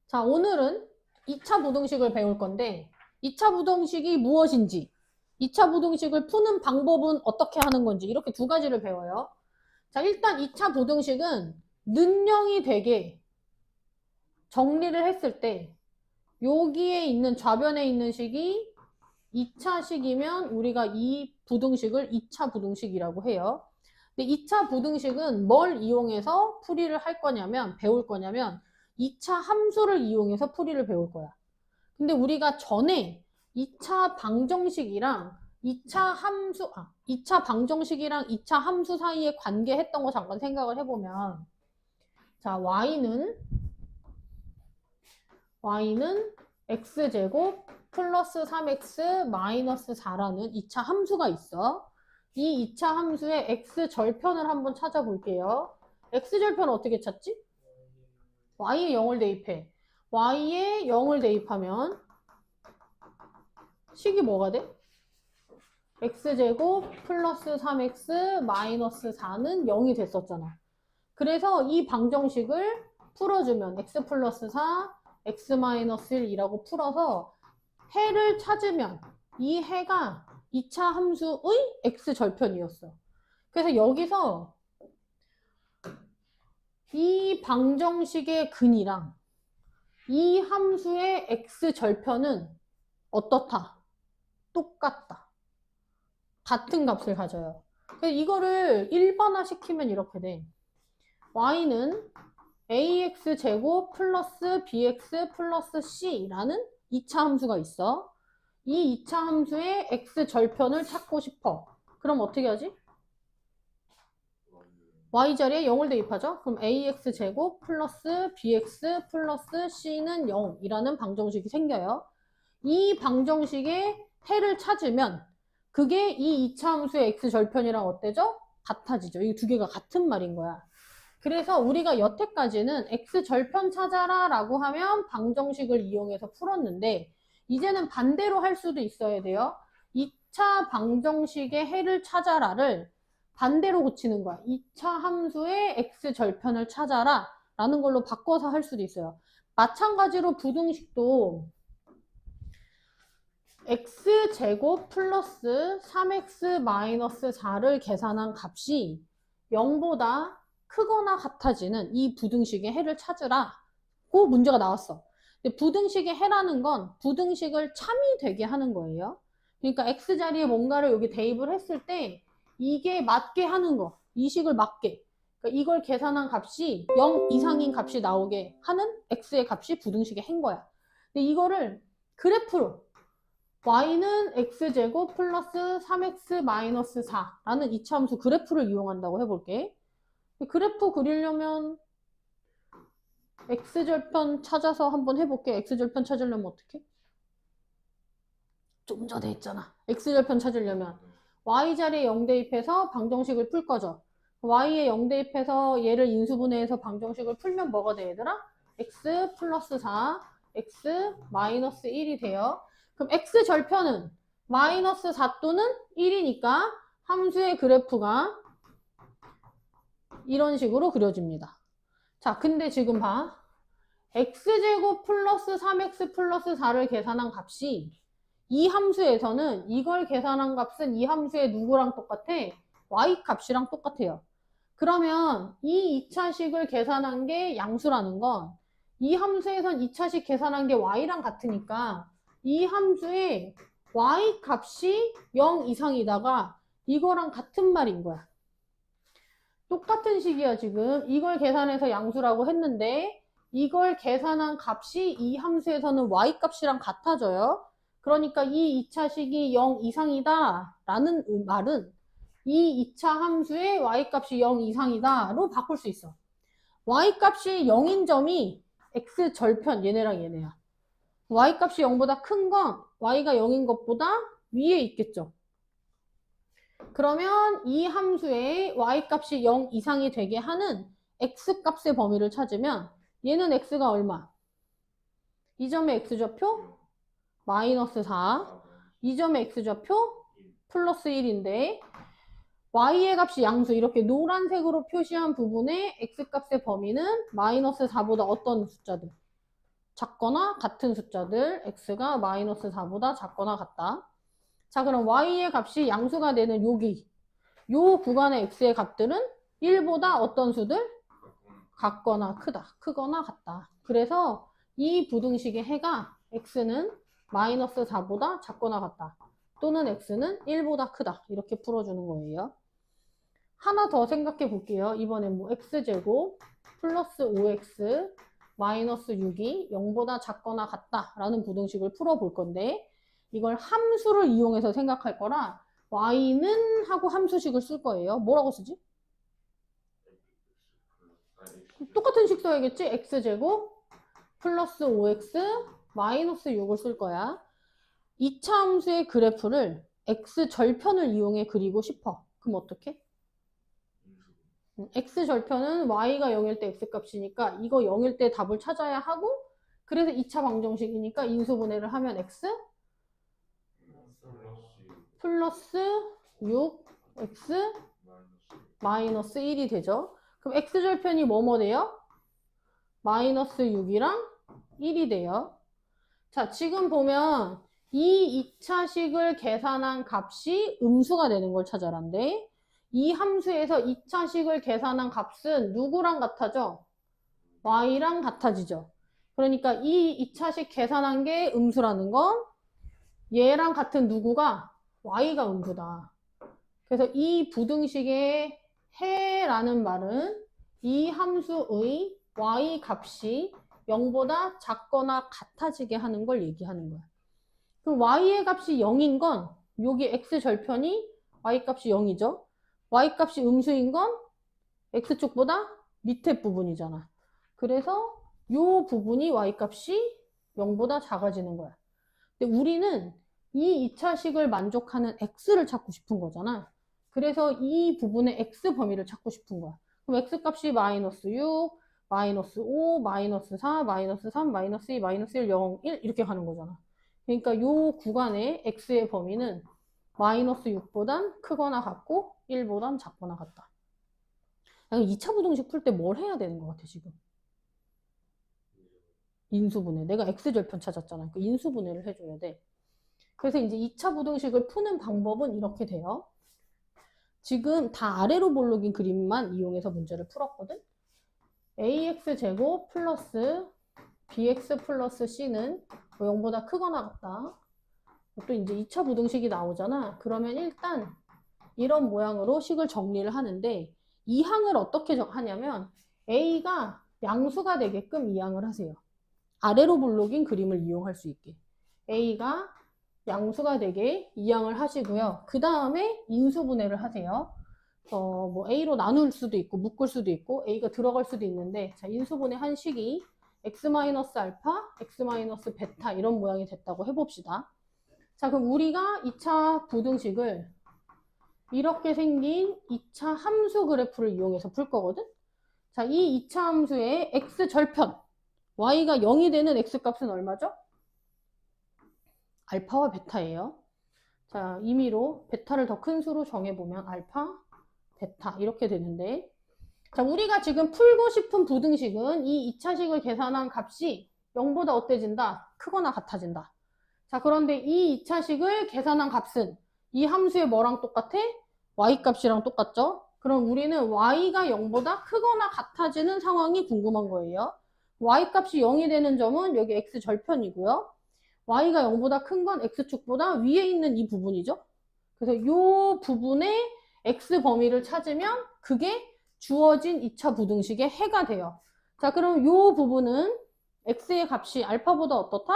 자, 오늘은 2차 부등식을 배울 건데 2차 부등식이 무엇인지 2차 부등식을 푸는 방법은 어떻게 하는 건지 이렇게 두 가지를 배워요. 자, 일단 2차 부등식은 는영이 되게 정리를 했을 때 여기에 있는 좌변에 있는 식이 2차 식이면 우리가 이 부등식을 2차 부등식이라고 해요. 근데 2차 부등식은 뭘 이용해서 풀이를 할 거냐면 배울 거냐면 2차 함수를 이용해서 풀이를 배울 거야. 근데 우리가 전에 2차 방정식이랑 2차 방정식이랑 2차 함수 사이에 관계했던 거 잠깐 생각을 해보면 자, y는 x제곱 플러스 3x 마이너스 4라는 2차 함수가 있어. 이 2차 함수의 x절편을 한번 찾아볼게요. x절편은 어떻게 찾지? y에 0을 대입해. y에 0을 대입하면 식이 뭐가 돼? x제곱 플러스 3x 마이너스 4는 0이 됐었잖아. 그래서 이 방정식을 풀어주면 x 플러스 4, x 마이너스 1이라고 풀어서 해를 찾으면 이 해가 2차 함수의 x절편이었어. 그래서 여기서 이 방정식의 근이랑 이 함수의 x절편은 어떻다? 똑같다. 같은 값을 가져요. 그래서 이거를 일반화 시키면 이렇게 돼. y는 ax제곱 플러스 bx 플러스 c라는 2차 함수가 있어. 이 2차 함수의 x절편을 찾고 싶어. 그럼 어떻게 하지? y자리에 0을 대입하죠. 그럼 ax제곱 플러스 bx 플러스 c는 0이라는 방정식이 생겨요. 이 방정식의 해를 찾으면 그게 이 2차 함수의 x절편이랑 어때죠? 같아지죠. 이 두 개가 같은 말인 거야. 그래서 우리가 여태까지는 x절편 찾아라 라고 하면 방정식을 이용해서 풀었는데 이제는 반대로 할 수도 있어야 돼요. 2차 방정식의 해를 찾아라를 반대로 고치는 거야. 2차 함수의 x절편을 찾아라 라는 걸로 바꿔서 할 수도 있어요. 마찬가지로 부등식도 x제곱 플러스 3x 마이너스 4를 계산한 값이 0보다 크거나 같아지는 이 부등식의 해를 찾으라고 문제가 나왔어. 근데 부등식의 해라는 건 부등식을 참이 되게 하는 거예요. 그러니까 x자리에 뭔가를 여기 대입을 했을 때 이게 맞게 하는 거. 이 식을 맞게. 그러니까 이걸 계산한 값이 0 이상인 값이 나오게 하는 x의 값이 부등식의 해인 거야. 근데 이거를 그래프로 y는 x제곱 플러스 3x 마이너스 4라는 이차함수 그래프를 이용한다고 해볼게. 그래프 그리려면 x절편 찾아서 한번 해볼게. x절편 찾으려면 어떻게? 좀 전에 했잖아. x절편 찾으려면 y자리에 0 대입해서 방정식을 풀 거죠. y에 0 대입해서 얘를 인수분해해서 방정식을 풀면 뭐가 돼 얘들아? x 플러스 4, x 마이너스 1이 돼요. 그럼 x절편은 마이너스 4 또는 1이니까 함수의 그래프가 이런 식으로 그려집니다. 자, 근데 지금 봐. x제곱 플러스 3x 플러스 4를 계산한 값이 이 함수에서는 이걸 계산한 값은 이 함수의 누구랑 똑같아? y 값이랑 똑같아요. 그러면 이 2차식을 계산한 게 양수라는 건 이 함수에선 2차식 계산한 게 y랑 같으니까 이 함수의 y 값이 0 이상이다가 이거랑 같은 말인 거야. 똑같은 식이야 지금. 이걸 계산해서 양수라고 했는데 이걸 계산한 값이 이 함수에서는 y 값이랑 같아져요. 그러니까 이 2차식이 0 이상이다 라는 말은 이 2차 함수의 y값이 0 이상이다로 바꿀 수 있어. y값이 0인 점이 x절편 얘네랑 얘네야. y값이 0보다 큰 건 y가 0인 것보다 위에 있겠죠. 그러면 이 함수의 y값이 0 이상이 되게 하는 x값의 범위를 찾으면 얘는 x가 얼마? 이 점의 x좌표 마이너스 4, 이 점의 x좌표 플러스 1인데 y의 값이 양수 이렇게 노란색으로 표시한 부분의 x값의 범위는 마이너스 4보다 어떤 숫자들? 작거나 같은 숫자들 x가 마이너스 4보다 작거나 같다. 자, 그럼 y의 값이 양수가 되는 여기 요 구간의 x의 값들은 1보다 어떤 수들? 같거나 크다. 크거나 같다. 그래서 이 부등식의 해가 x는 마이너스 4보다 작거나 같다. 또는 x는 1보다 크다. 이렇게 풀어주는 거예요. 하나 더 생각해 볼게요. 이번엔 뭐 x제곱 플러스 5x 마이너스 6이 0보다 작거나 같다 라는 부등식을 풀어볼 건데 이걸 함수를 이용해서 생각할 거라 y는 하고 함수식을 쓸 거예요. 뭐라고 쓰지? 똑같은 식 써야겠지? x제곱 플러스 5x 마이너스 6을 쓸 거야. 2차 함수의 그래프를 x절편을 이용해 그리고 싶어. 그럼 어떻게? x절편은 y가 0일 때 x값이니까 이거 0일 때 답을 찾아야 하고 그래서 2차 방정식이니까 인수분해를 하면 x 플러스 6x 마이너스 1이 되죠. 그럼 x절편이 뭐뭐 돼요? 마이너스 6이랑 1이 돼요. 자, 지금 보면 이 2차식을 계산한 값이 음수가 되는 걸 찾아란대. 이 함수에서 2차식을 계산한 값은 누구랑 같아져? y랑 같아지죠. 그러니까 이 2차식 계산한 게 음수라는 건 얘랑 같은 누구가 y가 음수다. 그래서 이 부등식의 해라는 말은 이 함수의 y 값이 0보다 작거나 같아지게 하는 걸 얘기하는 거야. 그럼 y의 값이 0인 건 여기 x절편이 y 값이 0이죠. y 값이 음수인 건 x쪽보다 밑에 부분이잖아. 그래서 이 부분이 y 값이 0보다 작아지는 거야. 근데 우리는 이 2차식을 만족하는 x를 찾고 싶은 거잖아. 그래서 이 부분의 x 범위를 찾고 싶은 거야. 그럼 x 값이 마이너스 6, 마이너스 5, 마이너스 4, 마이너스 3, 마이너스 2, 마이너스 1, 0, 1 이렇게 가는 거잖아. 그러니까 이 구간의 x의 범위는 마이너스 6보단 크거나 같고 1보단 작거나 같다. 2차 부등식 풀 때 뭘 해야 되는 것 같아 지금? 인수분해. 내가 x절편 찾았잖아. 그 인수분해를 해줘야 돼. 그래서 이제 2차 부등식을 푸는 방법은 이렇게 돼요. 지금 다 아래로 볼록인 그림만 이용해서 문제를 풀었거든. ax제곱 플러스 bx 플러스 c는 0보다 크거나 같다. 또 이제 2차 부등식이 나오잖아. 그러면 일단 이런 모양으로 식을 정리를 하는데 이 항을 어떻게 하냐면 a가 양수가 되게끔 이항을 하세요. 아래로 볼록인 그림을 이용할 수 있게. a가 양수가 되게 이항을 하시고요. 그 다음에 인수분해를 하세요. 뭐 a로 나눌 수도 있고 묶을 수도 있고 a가 들어갈 수도 있는데 자, 인수분해 한 식이 x-알파, x-베타 이런 모양이 됐다고 해봅시다. 자, 그럼 우리가 2차 부등식을 이렇게 생긴 2차 함수 그래프를 이용해서 풀 거거든. 자, 이 2차 함수의 x절편 y가 0이 되는 x값은 얼마죠? 알파와 베타예요. 자, 임의로 베타를 더 큰 수로 정해보면 알파, 베타 이렇게 되는데 자, 우리가 지금 풀고 싶은 부등식은 이 2차식을 계산한 값이 0보다 어때진다? 크거나 같아진다. 자, 그런데 이 2차식을 계산한 값은 이 함수의 뭐랑 똑같아? y 값이랑 똑같죠? 그럼 우리는 y가 0보다 크거나 같아지는 상황이 궁금한 거예요. y 값이 0이 되는 점은 여기 x절편이고요. y가 0보다 큰 건 x축보다 위에 있는 이 부분이죠. 그래서 이 부분의 x 범위를 찾으면 그게 주어진 2차 부등식의 해가 돼요. 자, 그럼 이 부분은 x의 값이 알파보다 어떻다?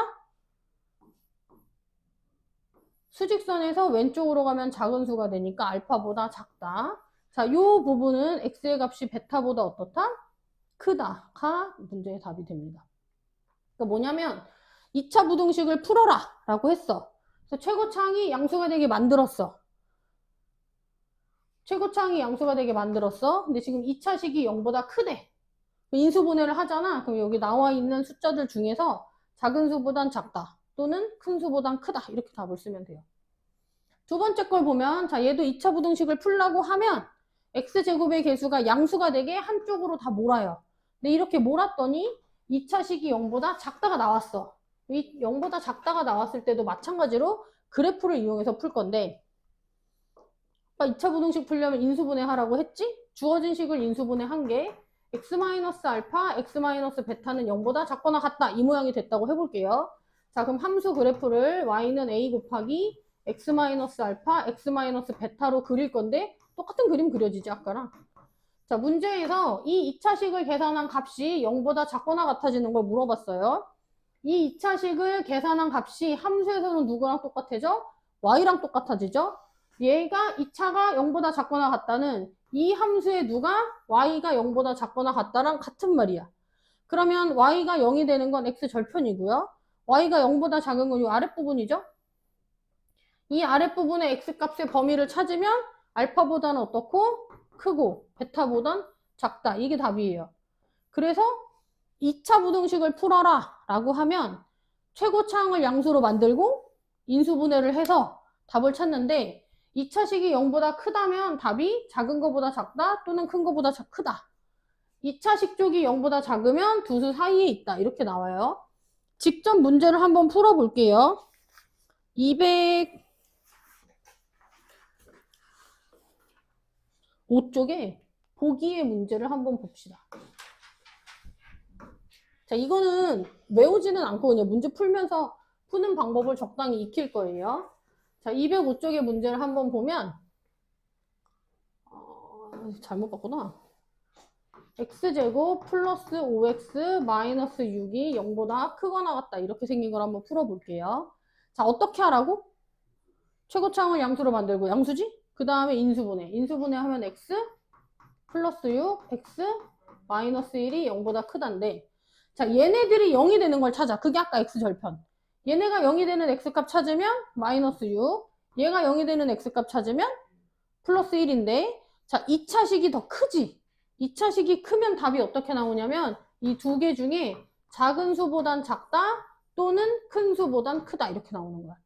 수직선에서 왼쪽으로 가면 작은 수가 되니까 알파보다 작다. 자, 이 부분은 x의 값이 베타보다 어떻다? 크다가 문제의 답이 됩니다. 그러니까 뭐냐면 2차 부등식을 풀어라 라고 했어. 그래서 최고차항이 양수가 되게 만들었어. 최고차항이 양수가 되게 만들었어. 근데 지금 2차식이 0보다 크대. 인수분해를 하잖아. 그럼 여기 나와 있는 숫자들 중에서 작은 수보단 작다. 또는 큰 수보단 크다. 이렇게 답을 쓰면 돼요. 두 번째 걸 보면 자, 얘도 2차 부등식을 풀라고 하면 x제곱의 개수가 양수가 되게 한쪽으로 다 몰아요. 근데 이렇게 몰았더니 2차식이 0보다 작다가 나왔어. 이 0보다 작다가 나왔을 때도 마찬가지로 그래프를 이용해서 풀 건데 2차 부등식 풀려면 인수분해 하라고 했지? 주어진 식을 인수분해 한 게 x-알파, x-베타는 0보다 작거나 같다. 이 모양이 됐다고 해볼게요. 자, 그럼 함수 그래프를 y는 a 곱하기 x-알파, x-베타로 그릴 건데 똑같은 그림 그려지지 아까랑. 자, 문제에서 이 2차식을 계산한 값이 0보다 작거나 같아지는 걸 물어봤어요. 이 2차식을 계산한 값이 함수에서는 누구랑 똑같아져? y랑 똑같아지죠? 얘가 2차가 0보다 작거나 같다는 이 함수의 누가 y가 0보다 작거나 같다랑 같은 말이야. 그러면 y가 0이 되는 건 x절편이고요. y가 0보다 작은 건 이 아랫부분이죠? 이 아랫부분의 x값의 범위를 찾으면 알파보다는 어떻고? 크고 베타보단 작다. 이게 답이에요. 그래서 2차 부등식을 풀어라 라고 하면 최고차항을 양수로 만들고 인수분해를 해서 답을 찾는데 2차식이 0보다 크다면 답이 작은 거보다 작다 또는 큰 거보다 크다. 2차식 쪽이 0보다 작으면 두 수 사이에 있다. 이렇게 나와요. 직접 문제를 한번 풀어볼게요. 205쪽에 보기의 문제를 한번 봅시다. 자, 이거는 외우지는 않고 그냥 문제 풀면서 푸는 방법을 적당히 익힐 거예요. 자, 205쪽의 문제를 한번 보면 잘못 봤구나. x제곱 플러스 5x 마이너스 6이 0보다 크거나 같다. 이렇게 생긴 걸 한번 풀어볼게요. 자, 어떻게 하라고? 최고차항을 양수로 만들고 양수지? 그 다음에 인수분해. 인수분해 하면 x 플러스 6, x 마이너스 1이 0보다 크단데 자, 얘네들이 0이 되는 걸 찾아. 그게 아까 x절편. 얘네가 0이 되는 x값 찾으면 마이너스 6, 얘가 0이 되는 x값 찾으면 플러스 1인데 자, 2차식이 더 크지? 2차식이 크면 답이 어떻게 나오냐면 이 두 개 중에 작은 수보단 작다 또는 큰 수보단 크다 이렇게 나오는 거야.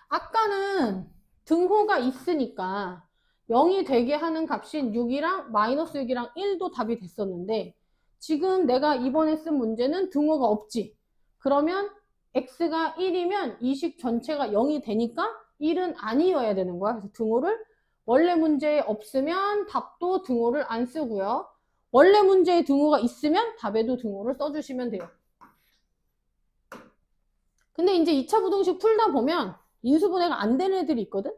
아까는 등호가 있으니까 0이 되게 하는 값인 6이랑 마이너스 6이랑 1도 답이 됐었는데 지금 내가 이번에 쓴 문제는 등호가 없지. 그러면 x가 1이면 이 식 전체가 0이 되니까 1은 아니어야 되는 거야. 그래서 등호를 원래 문제에 없으면 답도 등호를 안 쓰고요. 원래 문제에 등호가 있으면 답에도 등호를 써주시면 돼요. 근데 이제 2차 부등식 풀다 보면 인수분해가 안 되는 애들이 있거든?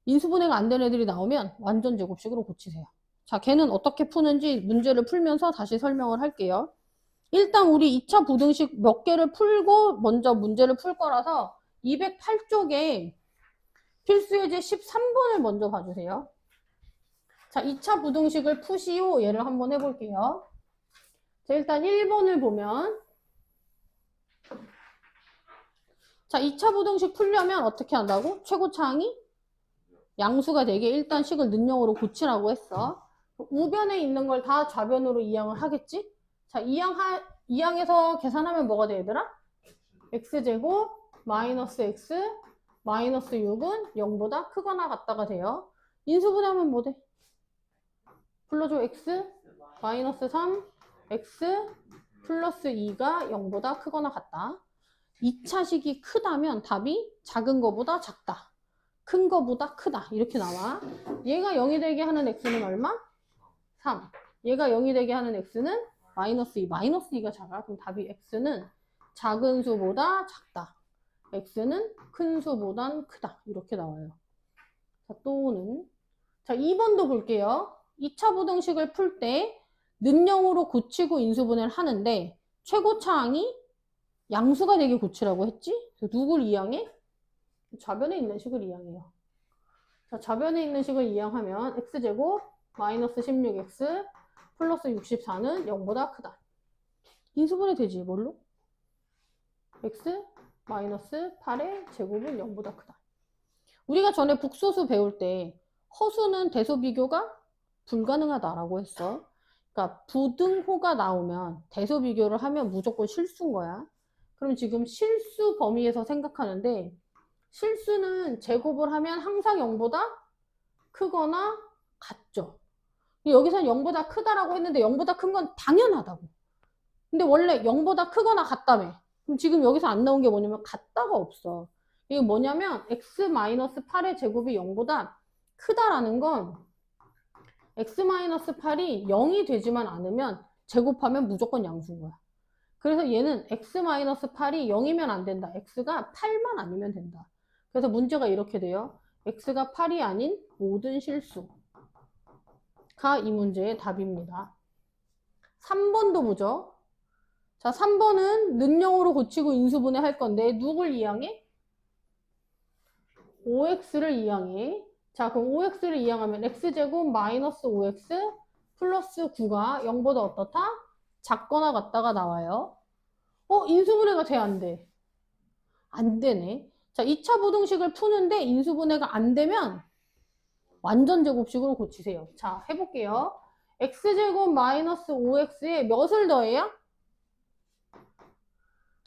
인수분해가 안 되는 애들이 나오면 완전 제곱식으로 고치세요. 자, 걔는 어떻게 푸는지 문제를 풀면서 다시 설명을 할게요. 일단 우리 2차 부등식 몇 개를 풀고 먼저 문제를 풀 거라서 208쪽에 필수예제 13번을 먼저 봐주세요. 자, 2차 부등식을 푸시오 예를 한번 해볼게요. 자, 일단 1번을 보면 자, 2차 부등식 풀려면 어떻게 한다고? 최고차항이 양수가 되게 일단 식을 는영으로 고치라고 했어. 우변에 있는 걸 다 좌변으로 이항을 하겠지? 자, 이항에서 계산하면 뭐가 돼, 얘들아? x제곱 마이너스 x 마이너스 6은 0보다 크거나 같다가 돼요. 인수분해하면 뭐 돼? 불러줘. x 마이너스 3 x 플러스 2가 0보다 크거나 같다. 2차식이 크다면 답이 작은 거보다 작다. 큰 거보다 크다. 이렇게 나와. 얘가 0이 되게 하는 x는 얼마? 3. 얘가 0이 되게 하는 x는 마이너스 2. 마이너스 2가 작아. 그럼 답이 x는 작은 수보다 작다. x는 큰 수보단 크다. 이렇게 나와요. 자, 또는 자, 2번도 볼게요. 2차 부등식을 풀 때 는영으로 고치고 인수분해를 하는데 최고차항이 양수가 되게 고치라고 했지? 그래서 누굴 이항해? 좌변에 있는 식을 이항해요. 자, 좌변에 있는 식을 이항하면 x제곱 마이너스 16x 플러스 64는 0보다 크다. 인수분해 되지, 뭘로? x 마이너스 8의 제곱은 0보다 크다. 우리가 전에 북소수 배울 때 허수는 대소 비교가 불가능하다라고 했어. 그러니까 부등호가 나오면 대소 비교를 하면 무조건 실수인 거야. 그럼 지금 실수 범위에서 생각하는데 실수는 제곱을 하면 항상 0보다 크거나 같죠. 여기서는 0보다 크다라고 했는데 0보다 큰 건 당연하다고. 근데 원래 0보다 크거나 같다며. 그럼 지금 여기서 안 나온 게 뭐냐면 같다가 없어. 이게 뭐냐면 x-8의 제곱이 0보다 크다라는 건 x-8이 0이 되지만 않으면 제곱하면 무조건 양수인 거야. 그래서 얘는 x-8이 0이면 안 된다. x가 8만 아니면 된다. 그래서 문제가 이렇게 돼요. x가 8이 아닌 모든 실수가 이 문제의 답입니다. 3번도 보죠. 자, 3번은 는영으로 고치고 인수분해 할 건데 누굴 이항해? 5x를 이항해. 자, 그럼 5x를 이항하면 x제곱 마이너스 5x 플러스 9가 0보다 어떻다? 작거나 같다가 나와요. 인수분해가 돼, 안 돼? 안 되네. 자, 2차 부등식을 푸는데 인수분해가 안 되면 완전 제곱식으로 고치세요. 자, 해볼게요. x제곱 마이너스 5x에 몇을 더해야?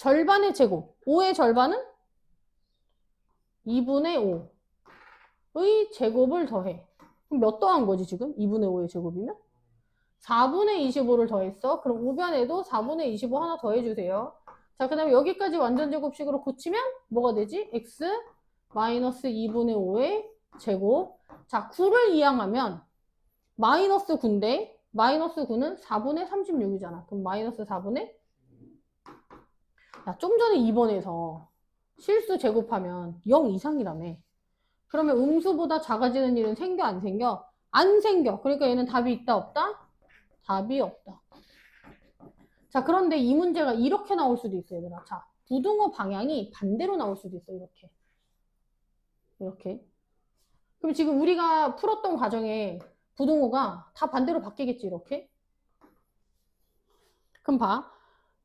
절반의 제곱. 5의 절반은? 2분의 5의 제곱을 더해. 그럼 몇 더한 거지 지금? 2분의 5의 제곱이면? 4분의 25를 더했어. 그럼 우변에도 4분의 25 하나 더해주세요. 자, 그 다음에 여기까지 완전 제곱식으로 고치면 뭐가 되지? x 마이너스 2분의 5의 제곱. 자, 9를 이항하면 마이너스 9인데 마이너스 9는 4분의 36이잖아. 그럼 마이너스 4분의 야, 좀 전에 2번에서 실수 제곱하면 0 이상이라며. 그러면 음수보다 작아지는 일은 생겨 안 생겨? 안 생겨. 그러니까 얘는 답이 있다 없다? 답이 없다. 자, 그런데 이 문제가 이렇게 나올 수도 있어요, 얘들아. 자, 부등호 방향이 반대로 나올 수도 있어요, 이렇게. 이렇게. 그럼 지금 우리가 풀었던 과정에 부등호가 다 반대로 바뀌겠지, 이렇게. 그럼 봐.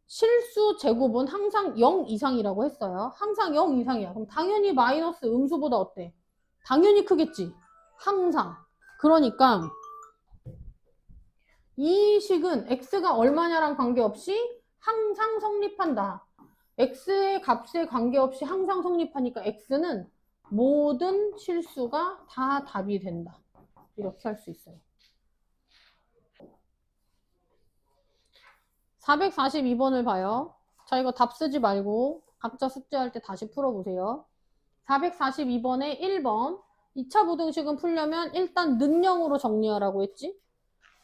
실수 제곱은 항상 0 이상이라고 했어요. 항상 0 이상이야. 그럼 당연히 마이너스 음수보다 어때? 당연히 크겠지. 항상. 그러니까 이 식은 x가 얼마냐랑 관계없이 항상 성립한다. x의 값에 관계없이 항상 성립하니까 x는 모든 실수가 다 답이 된다. 이렇게 할 수 있어요. 442번을 봐요. 자, 이거 답 쓰지 말고 각자 숙제할 때 다시 풀어보세요. 442번에 1번 2차 부등식은 풀려면 일단 는영으로 정리하라고 했지?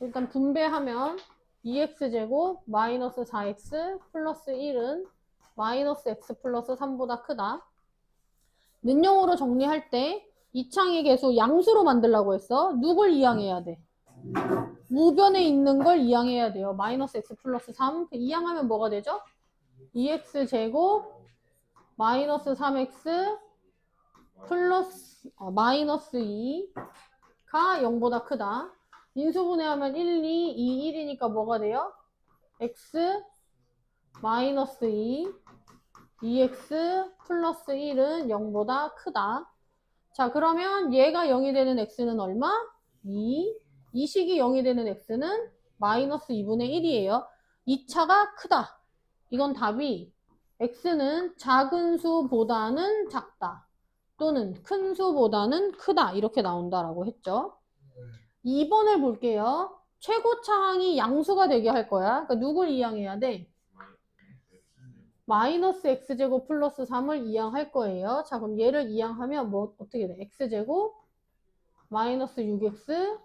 일단 분배하면 2x제곱 마이너스 4x 플러스 1은 마이너스 x 플러스 3보다 크다. 는영으로 정리할 때 이창의 계수 양수로 만들라고 했어. 누굴 이항해야 돼? 우변에 있는 걸 이항해야 돼요. 마이너스 x 플러스 3. 이항하면 뭐가 되죠? 2x제곱 마이너스 3x 플러스 마이너스 2가 0보다 크다. 인수분해하면 1, 2, 2, 1이니까 뭐가 돼요? x 마이너스 2x 플러스 1은 0보다 크다. 자, 그러면 얘가 0이 되는 x는 얼마? 2. 이 식이 0이 되는 x는 마이너스 2분의 1이에요. 2차가 크다. 이건 답이 x는 작은 수보다는 작다. 또는 큰 수보다는 크다. 이렇게 나온다라고 했죠. 2번을 볼게요. 최고차항이 양수가 되게 할 거야. 그러니까 누굴 이항해야 돼? 마이너스 x제곱 플러스 3을 이항할 거예요. 자, 그럼 얘를 이항하면 뭐 어떻게 돼? x제곱 마이너스 6x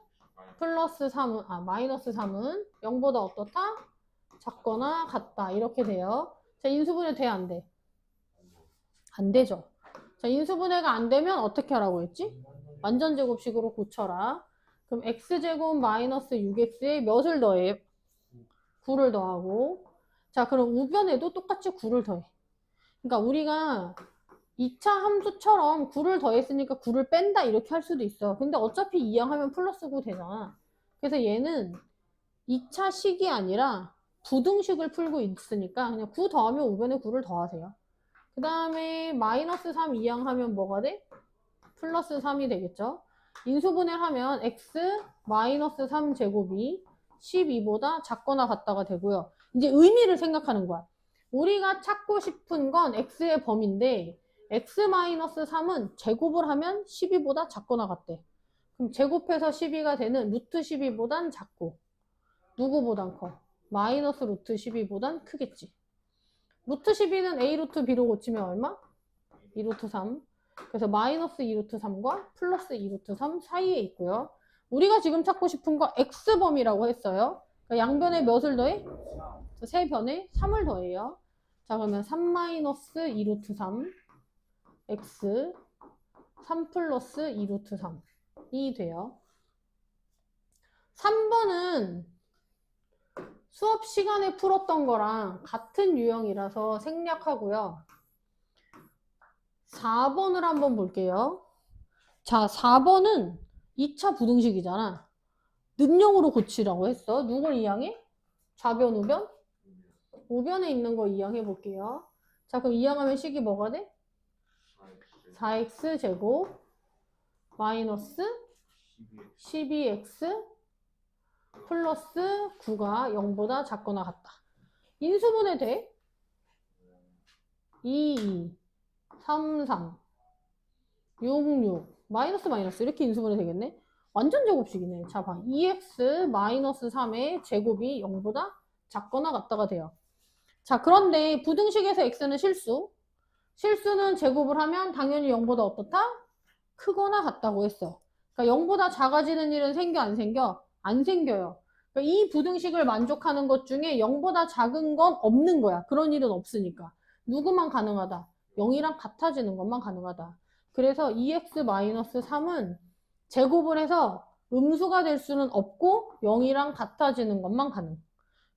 플러스 3은 마이너스 3은 0보다 어떻다? 작거나 같다. 이렇게 돼요. 자, 인수분해 돼, 안 돼? 안 되죠. 자, 인수분해가 안 되면 어떻게 하라고 했지? 완전 제곱식으로 고쳐라. 그럼 x제곱 마이너스 6x에 몇을 더해? 9를 더하고. 자, 그럼 우변에도 똑같이 9를 더해. 그러니까 우리가 2차 함수처럼 9를 더했으니까 9를 뺀다 이렇게 할 수도 있어. 근데 어차피 이항하면 플러스 9 되잖아. 그래서 얘는 2차 식이 아니라 부등식을 풀고 있으니까 그냥 9 더하면 우변에 9를 더하세요. 그 다음에 마이너스 3 이항하면 뭐가 돼? 플러스 3이 되겠죠. 인수분해하면 x 마이너스 3 제곱이 12보다 작거나 같다가 되고요. 이제 의미를 생각하는 거야. 우리가 찾고 싶은 건 x의 범위인데 x-3은 제곱을 하면 12보다 작거나 같대. 그럼 제곱해서 12가 되는 루트 12보단 작고 누구보단 커? 마이너스 루트 12보단 크겠지. 루트 12는 a 루트 b로 고치면 얼마? 2 루트 3. 그래서 마이너스 2 루트 3과 플러스 2 루트 3 사이에 있고요. 우리가 지금 찾고 싶은 거 x범위라고 했어요. 그러니까 양변에 몇을 더해? 세 변에 3을 더해요. 자, 그러면 3 마이너스 2 루트 3 x 3 플러스 2 루트 3이 돼요. 3번은 수업 시간에 풀었던 거랑 같은 유형이라서 생략하고요. 4번을 한번 볼게요. 자, 4번은 2차 부등식이잖아. 는형으로 고치라고 했어. 누굴 이항해? 좌변, 우변? 우변에 있는 거 이항해 볼게요. 자, 그럼 이항하면 식이 뭐가 돼? 4x 제곱 마이너스 12x 플러스 9가 0보다 작거나 같다. 인수분해 돼? 2, 3, 3, 6, 6, 마이너스 마이너스 이렇게 인수분해 되겠네? 완전 제곱식이네. 자, 봐. 2x 마이너스 3의 제곱이 0보다 작거나 같다가 돼요. 자, 그런데 부등식에서 x는 실수. 실수는 제곱을 하면 당연히 0보다 어떻다? 크거나 같다고 했어. 그러니까 0보다 작아지는 일은 생겨, 안 생겨? 안 생겨요. 그러니까 이 부등식을 만족하는 것 중에 0보다 작은 건 없는 거야. 그런 일은 없으니까. 누구만 가능하다? 0이랑 같아지는 것만 가능하다. 그래서 2x-3은 제곱을 해서 음수가 될 수는 없고 0이랑 같아지는 것만 가능.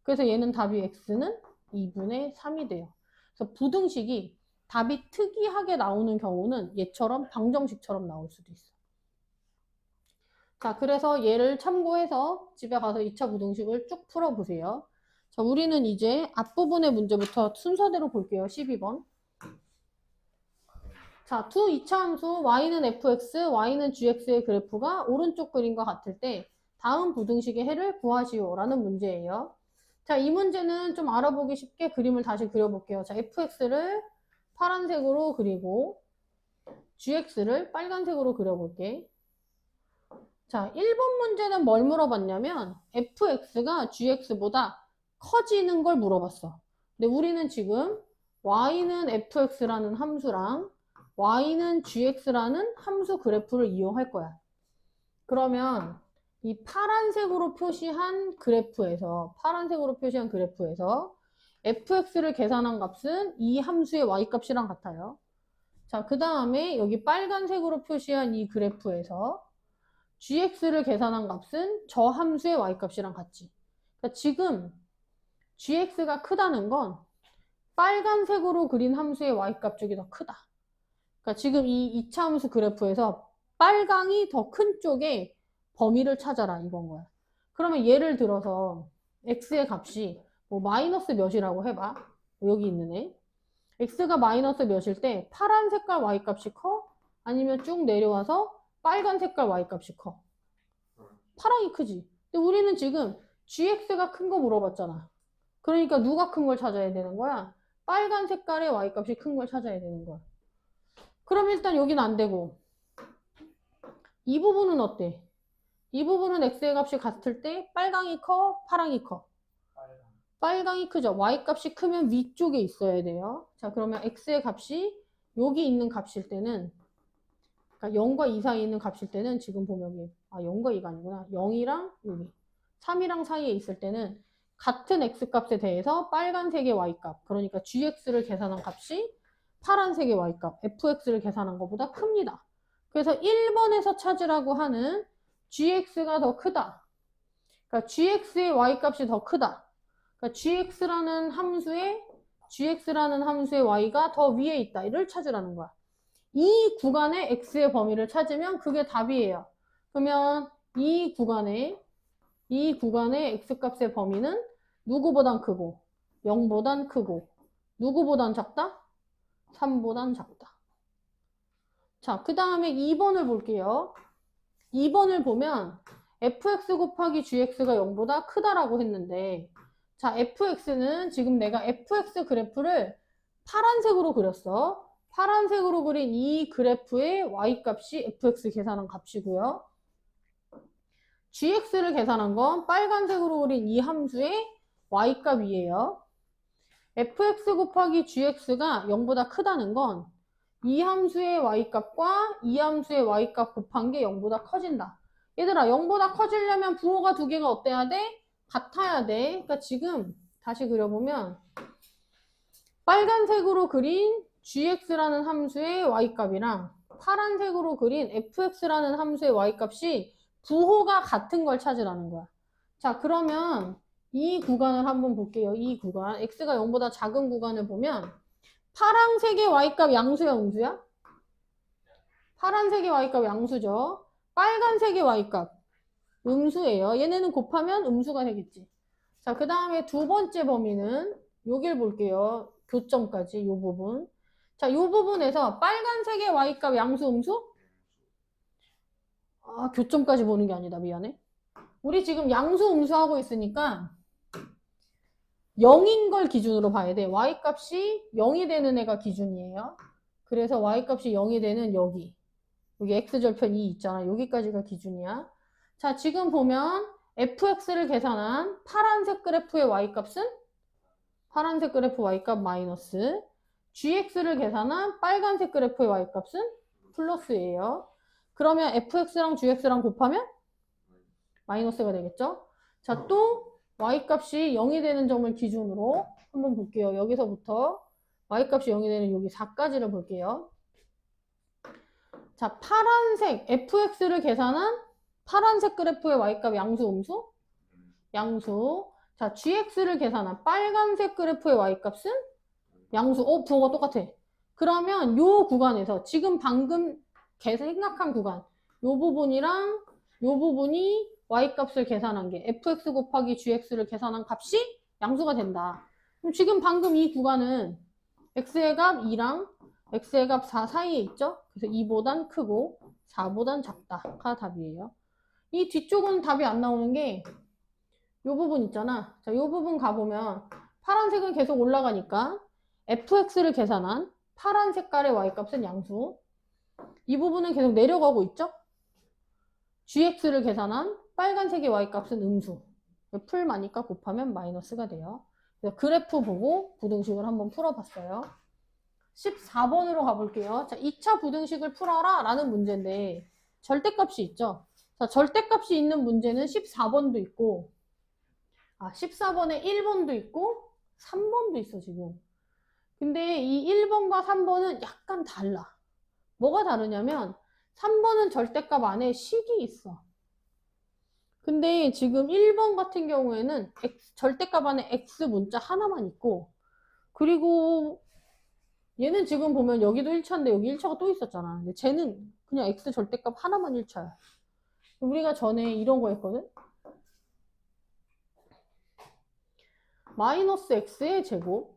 그래서 얘는 답이 x는 2분의 3이 돼요. 그래서 부등식이 답이 특이하게 나오는 경우는 얘처럼 방정식처럼 나올 수도 있어. 자, 그래서 얘를 참고해서 집에 가서 2차 부등식을 쭉 풀어보세요. 자, 우리는 이제 앞부분의 문제부터 순서대로 볼게요. 12번. 자, 두 2차 함수 y는 fx, y는 gx의 그래프가 오른쪽 그림과 같을 때 다음 부등식의 해를 구하시오 라는 문제예요. 자, 이 문제는 좀 알아보기 쉽게 그림을 다시 그려볼게요. 자, fx를 파란색으로 그리고 gx를 빨간색으로 그려볼게. 자, 1번 문제는 뭘 물어봤냐면 fx가 gx보다 커지는 걸 물어봤어. 근데 우리는 지금 y는 fx라는 함수랑 y는 gx라는 함수 그래프를 이용할 거야. 그러면 이 파란색으로 표시한 그래프에서 fx를 계산한 값은 이 함수의 y값이랑 같아요. 자, 그 다음에 여기 빨간색으로 표시한 이 그래프에서 gx를 계산한 값은 저 함수의 y값이랑 같지. 그러니까 지금 gx가 크다는 건 빨간색으로 그린 함수의 y값 쪽이 더 크다. 그러니까 지금 이 2차 함수 그래프에서 빨강이 더 큰 쪽에 범위를 찾아라 이건 거야. 그러면 예를 들어서 x의 값이 뭐 마이너스 몇이라고 해봐. 여기 있는 애. x가 마이너스 몇일 때 파란 색깔 y값이 커? 아니면 쭉 내려와서 빨간 색깔 y값이 커? 파랑이 크지. 근데 우리는 지금 gx가 큰 거 물어봤잖아. 그러니까 누가 큰 걸 찾아야 되는 거야? 빨간 색깔의 y값이 큰 걸 찾아야 되는 거야. 그럼 일단 여기는 안 되고 이 부분은 어때? 이 부분은 x의 값이 같을 때 빨강이 커? 파랑이 커? 빨강이 크죠. y값이 크면 위쪽에 있어야 돼요. 자, 그러면 x의 값이 여기 있는 값일 때는 그러니까 0과 2 사이에 있는 값일 때는 지금 보면 여기 0과 2가 아니구나. 0이랑 여기 3이랑 사이에 있을 때는 같은 x값에 대해서 빨간색의 y값 그러니까 gx를 계산한 값이 파란색의 y값 fx를 계산한 것보다 큽니다. 그래서 1번에서 찾으라고 하는 gx가 더 크다. 그러니까 gx의 y값이 더 크다. 그러니까 gx라는 함수의 y가 더 위에 있다. 이를 찾으라는 거야. 이 구간의 x의 범위를 찾으면 그게 답이에요. 그러면 이 구간의 x값의 범위는 누구보단 크고 0보단 크고 누구보단 작다? 3보단 작다. 자, 그 다음에 2번을 볼게요. 2번을 보면 fx 곱하기 gx가 0보다 크다라고 했는데 자, fx는 지금 내가 fx 그래프를 파란색으로 그렸어. 파란색으로 그린 이 그래프의 y값이 fx 계산한 값이고요. gx를 계산한 건 빨간색으로 그린 이 함수의 y값이에요. fx 곱하기 gx가 0보다 크다는 건 이 함수의 y값과 이 함수의 y값 곱한 게 0보다 커진다. 얘들아, 0보다 커지려면 부호가 두 개가 어때야 돼? 같아야 돼. 그러니까 지금 다시 그려보면 빨간색으로 그린 gx라는 함수의 y값이랑 파란색으로 그린 fx라는 함수의 y값이 부호가 같은 걸 찾으라는 거야. 자, 그러면 이 구간을 한번 볼게요. 이 구간, x가 0보다 작은 구간을 보면 파란색의 y값 양수야, 음수야? 파란색의 y값 양수죠. 빨간색의 y값 음수예요. 얘네는 곱하면 음수가 되겠지. 자, 그 다음에 두 번째 범위는 여길 볼게요. 교점까지, 요 부분. 자, 요 부분에서 빨간색의 y값 양수, 음수? 아, 교점까지 보는 게 아니다. 미안해. 우리 지금 양수, 음수 하고 있으니까 0인 걸 기준으로 봐야 돼. y값이 0이 되는 애가 기준이에요. 그래서 y값이 0이 되는 여기 x절편 2 있잖아. 여기까지가 기준이야. 자, 지금 보면 fx를 계산한 파란색 그래프의 y값은 파란색 그래프 y값 마이너스, gx를 계산한 빨간색 그래프의 y값은 플러스예요. 그러면 fx랑 gx랑 곱하면 마이너스가 되겠죠? 자, 또 y값이 0이 되는 점을 기준으로 한번 볼게요. 여기서부터 y값이 0이 되는 여기 4까지를 볼게요. 자, 파란색 fx를 계산한 파란색 그래프의 y값 양수, 음수? 양수. 자, gx를 계산한 빨간색 그래프의 y값은 양수. 부호가 똑같아. 그러면 요 구간에서 지금 방금 생각한 구간, 요 부분이랑 요 부분이 y값을 계산한 게 fx 곱하기 gx를 계산한 값이 양수가 된다. 그럼 지금 방금 이 구간은 x의 값 2랑 x의 값 4 사이에 있죠? 그래서 2보단 크고 4보단 작다가 답이에요. 이 뒤쪽은 답이 안 나오는 게 이 부분 있잖아. 자, 이 부분 가보면 파란색은 계속 올라가니까 fx를 계산한 파란 색깔의 y값은 양수. 이 부분은 계속 내려가고 있죠? gx를 계산한 빨간색의 y값은 음수. 풀 많으니까 곱하면 마이너스가 돼요. 그래서 그래프 보고 부등식을 한번 풀어봤어요. 14번으로 가볼게요. 자, 2차 부등식을 풀어라 라는 문제인데 절대값이 있죠. 자, 절대값이 있는 문제는 14번도 있고 14번에 1번도 있고 3번도 있어 지금. 근데 이 1번과 3번은 약간 달라. 뭐가 다르냐면 3번은 절대값 안에 식이 있어. 근데 지금 1번 같은 경우에는 절대값 안에 x 문자 하나만 있고 그리고 얘는 지금 보면 여기도 1차인데 여기 1차가 또 있었잖아. 근데 쟤는 그냥 x 절대값 하나만 1차야. 우리가 전에 이런 거 했거든? 마이너스 x의 제곱,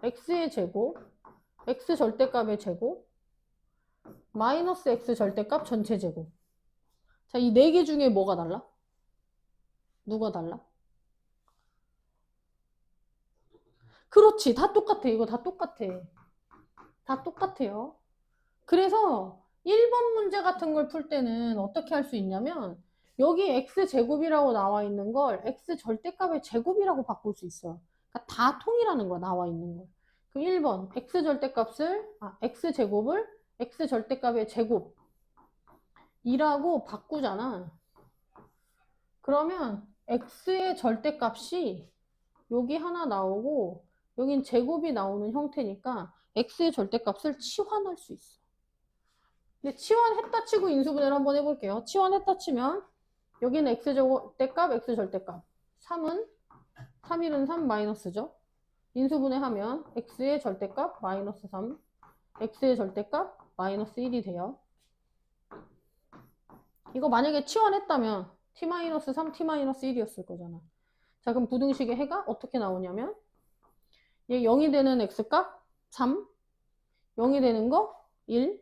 x의 제곱, x 절대값의 제곱, 마이너스 x 절대값 전체 제곱. 자, 이 네 개 중에 뭐가 달라? 누가 달라? 그렇지. 다 똑같아. 이거 다 똑같아. 다 똑같아요. 그래서 1번 문제 같은 걸 풀 때는 어떻게 할 수 있냐면 여기 x제곱이라고 나와 있는 걸 x절대값의 제곱이라고 바꿀 수 있어. 그러니까 다 통일하는 거야. 나와 있는 걸. 그럼 1번 x제곱을 x절대값의 제곱이라고 바꾸잖아. 그러면 x의 절대값이 여기 하나 나오고 여긴 제곱이 나오는 형태니까 x의 절대값을 치환할 수 있어. 근데 치환했다 치고 인수분해를 한번 해볼게요. 치환했다 치면 여기는 x절대값, x절대값. 3은 3일은 3 마이너스죠. 인수분해하면 x의 절대값 마이너스 3, x의 절대값 마이너스 1이 돼요. 이거 만약에 치환했다면 t-3, t-1이었을 거잖아. 자, 그럼 부등식의 해가 어떻게 나오냐면 얘 0이 되는 x값 3, 0이 되는 거 1,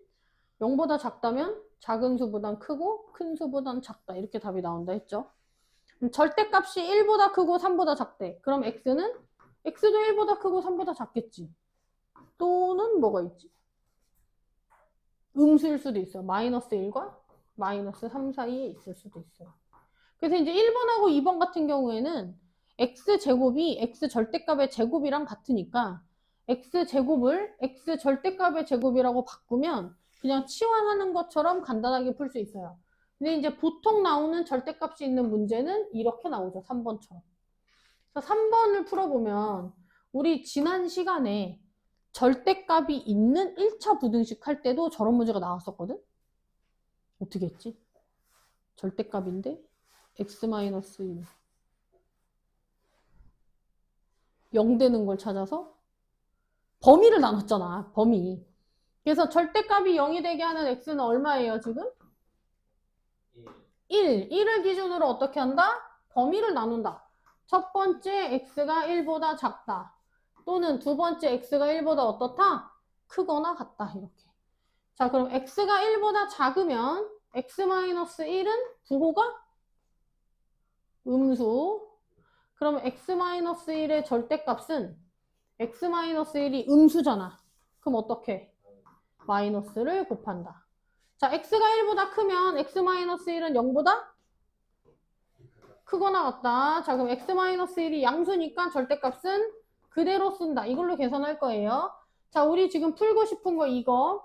0보다 작다면 작은 수보단 크고 큰 수보단 작다. 이렇게 답이 나온다 했죠. 그럼 절대값이 1보다 크고 3보다 작대. 그럼 x도 1보다 크고 3보다 작겠지. 또는 뭐가 있지? 음수일 수도 있어. 마이너스 1과 마이너스 3 사이에 있을 수도 있어요. 그래서 이제 1번하고 2번 같은 경우에는 x제곱이 x 절대값의 제곱이랑 같으니까 x제곱을 x 절대값의 제곱이라고 바꾸면 그냥 치환하는 것처럼 간단하게 풀 수 있어요. 근데 이제 보통 나오는 절대값이 있는 문제는 이렇게 나오죠. 3번처럼. 3번을 풀어보면 우리 지난 시간에 절대값이 있는 1차 부등식 할 때도 저런 문제가 나왔었거든? 어떻게 했지? 절대값인데 x-1 0 되는 걸 찾아서 범위를 나눴잖아. 범위. 그래서 절대값이 0이 되게 하는 x는 얼마예요 지금? 1. 1을 기준으로 어떻게 한다? 범위를 나눈다. 첫 번째 x가 1보다 작다. 또는 두 번째 x가 1보다 어떻다? 크거나 같다. 이렇게. 자, 그럼 x가 1보다 작으면 x-1은 부호가 음수. 그럼 x-1의 절대값은 x-1이 음수잖아. 그럼 어떻게? 마이너스를 곱한다. 자, x가 1보다 크면 x-1은 0보다 크거나 같다. 자, 그럼 x-1이 양수니까 절대값은 그대로 쓴다. 이걸로 계산할 거예요. 자, 우리 지금 풀고 싶은 거 이거.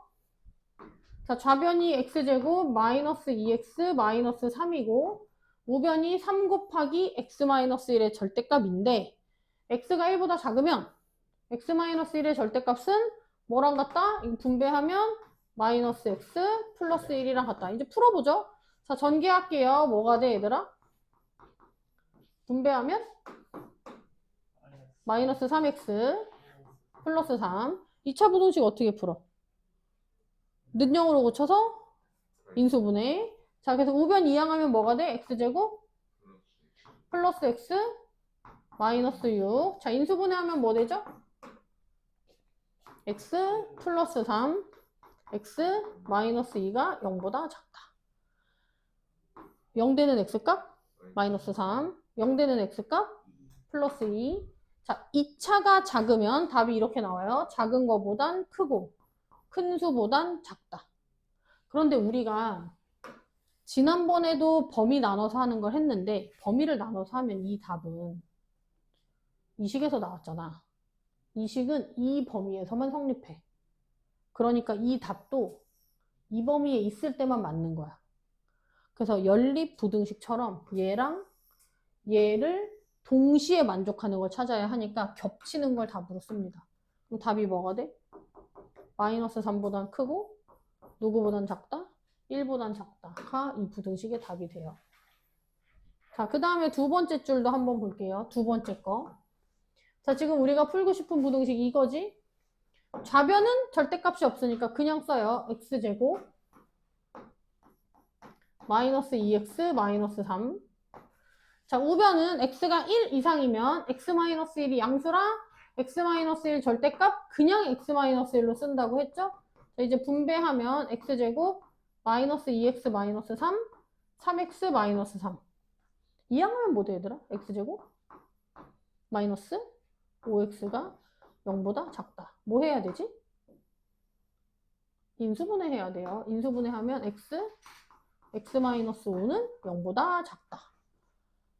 자, 좌변이 x제곱 마이너스 2x 마이너스 3이고 우변이 3 곱하기 x-1의 절대값인데 x가 1보다 작으면 x-1의 절대값은 뭐랑 같다? 이거 분배하면 마이너스 x 플러스 1이랑 같다. 이제 풀어보죠. 자, 전개할게요. 뭐가 돼, 얘들아? 분배하면 마이너스 3x 플러스 3. 2차 부등식 어떻게 풀어? 는영으로 고쳐서 인수분해. 자, 그래서 우변 이항하면 뭐가 돼? x제곱 플러스 x 마이너스 6. 자, 인수분해하면 뭐 되죠? x 플러스 3 x 마이너스 2가 0보다 작다. 0되는 x값 마이너스 3 0되는 x값 플러스 2. 자, 2차가 작으면 답이 이렇게 나와요. 작은 거보단 크고 큰 수보단 작다. 그런데 우리가 지난번에도 범위 나눠서 하는 걸 했는데 범위를 나눠서 하면 이 답은 이 식에서 나왔잖아. 이 식은 이 범위에서만 성립해. 그러니까 이 답도 이 범위에 있을 때만 맞는 거야. 그래서 연립 부등식처럼 얘랑 얘를 동시에 만족하는 걸 찾아야 하니까 겹치는 걸 답으로 씁니다. 그럼 답이 뭐가 돼? 마이너스 3보단 크고 누구보단 작다? 1보단 작다가 이 부등식의 답이 돼요. 자, 그 다음에 두 번째 줄도 한번 볼게요. 두 번째 거. 자, 지금 우리가 풀고 싶은 부등식 이거지? 좌변은 절대값이 없으니까 그냥 써요. x제곱 마이너스 2x 마이너스 3. 자, 우변은 x가 1 이상이면 x-1이 양수라 x-1 절대값 그냥 x-1로 쓴다고 했죠? 자, 이제 분배하면 x제곱 마이너스 2x 마이너스 3 3x 마이너스 3. 이항하면 뭐 돼, 얘들아? x제곱 마이너스 5x가 0보다 작다. 뭐 해야 되지? 인수분해 해야 돼요. 인수분해하면 x-5는 0보다 작다.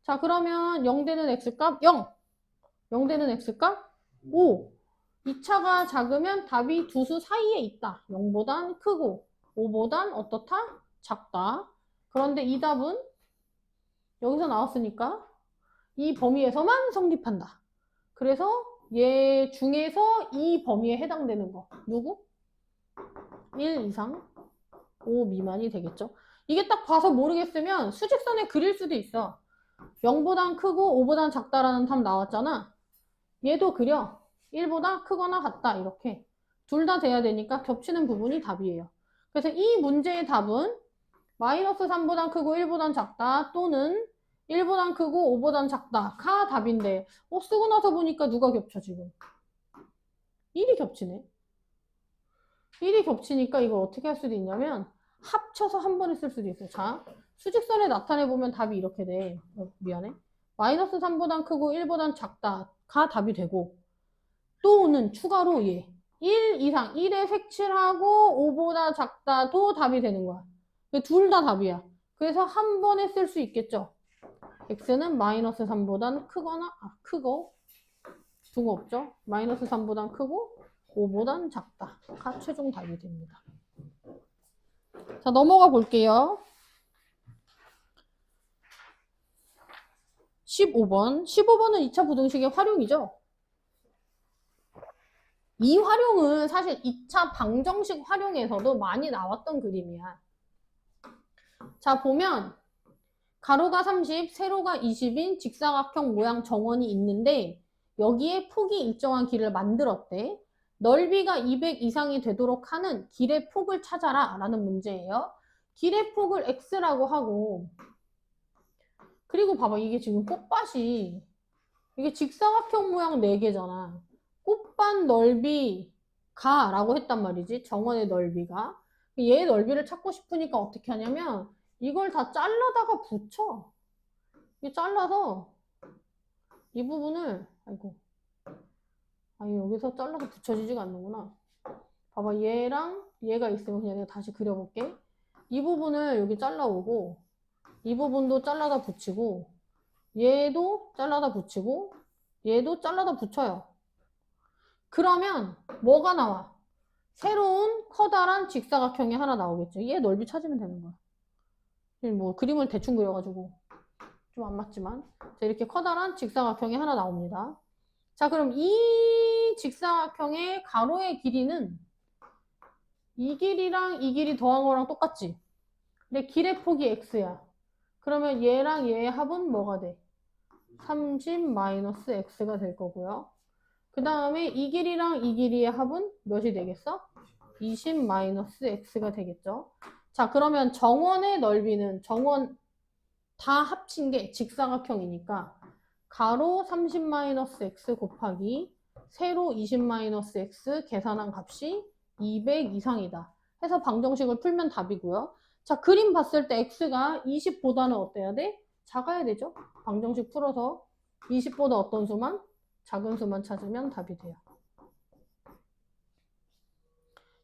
자, 그러면 0되는 x값 0. 0되는 x값 5. 2차가 작으면 답이 두 수 사이에 있다. 0보단 크고 5보단 어떻다? 작다. 그런데 이 답은 여기서 나왔으니까 이 범위에서만 성립한다. 그래서 얘 중에서 이 범위에 해당되는 거. 누구? 1 이상 5 미만이 되겠죠. 이게 딱 봐서 모르겠으면 수직선에 그릴 수도 있어. 0보단 크고 5보단 작다라는 답 나왔잖아. 얘도 그려. 1보다 크거나 같다. 이렇게. 둘 다 돼야 되니까 겹치는 부분이 답이에요. 그래서 이 문제의 답은 마이너스 3보단 크고 1보단 작다 또는 1보단 크고 5보단 작다가 답인데 쓰고 나서 보니까 누가 겹쳐 지금? 1이 겹치네. 1이 겹치니까 이걸 어떻게 할 수도 있냐면 합쳐서 한 번에 쓸 수도 있어요. 자, 수직선에 나타내보면 답이 이렇게 돼. 미안해. 마이너스 3보단 크고 1보단 작다가 답이 되고 또는 추가로 얘 1 이상 1에 색칠하고 5보다 작다도 답이 되는 거야. 둘 다 답이야. 그래서 한 번에 쓸 수 있겠죠. x는 마이너스 3보단 크거나 크고 둥 없죠? 마이너스 3보단 크고 5보단 작다가 최종 답이 됩니다. 자, 넘어가 볼게요. 15번. 15번은 2차 부등식의 활용이죠. 이 활용은 사실 2차 방정식 활용에서도 많이 나왔던 그림이야. 자, 보면 가로가 30, 세로가 20인 직사각형 모양 정원이 있는데 여기에 폭이 일정한 길을 만들었대. 넓이가 200 이상이 되도록 하는 길의 폭을 찾아라 라는 문제예요. 길의 폭을 x라고 하고, 그리고 봐봐, 이게 지금 꽃밭이 이게 직사각형 모양 4개잖아. 꽃밭 넓이가 라고 했단 말이지. 정원의 넓이가. 얘의 넓이를 찾고 싶으니까 어떻게 하냐면 이걸 다 잘라다가 붙여. 이 잘라서 이 부분을, 아이고, 아니 여기서 잘라서 붙여지지가 않는구나. 봐봐, 얘랑 얘가 있으면 그냥 내가 다시 그려볼게. 이 부분을 여기 잘라오고 이 부분도 잘라다 붙이고 얘도 잘라다 붙이고 얘도 잘라다 붙여요. 그러면 뭐가 나와? 새로운 커다란 직사각형이 하나 나오겠죠. 얘 넓이 찾으면 되는 거야. 뭐 그림을 대충 그려가지고 좀 안 맞지만, 자, 이렇게 커다란 직사각형이 하나 나옵니다. 자, 그럼 이 직사각형의 가로의 길이는 이 길이랑 이 길이 더한 거랑 똑같지? 근데 길의 폭이 x야. 그러면 얘랑 얘의 합은 뭐가 돼? 30-x가 될 거고요. 그 다음에 이 길이랑 이 길이의 합은 몇이 되겠어? 20-x가 되겠죠. 자, 그러면 정원의 넓이는 정원 다 합친 게 직사각형이니까 가로 30-x 곱하기 세로 20-x 계산한 값이 200 이상이다. 해서 방정식을 풀면 답이고요. 자, 그림 봤을 때 x가 20보다는 어때야 돼? 작아야 되죠. 방정식 풀어서 20보다 어떤 수만? 작은 수만 찾으면 답이 돼요.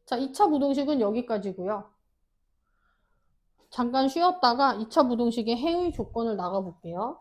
자, 2차 부등식은 여기까지고요. 잠깐 쉬었다가 2차 부등식의 해의 조건을 나가볼게요.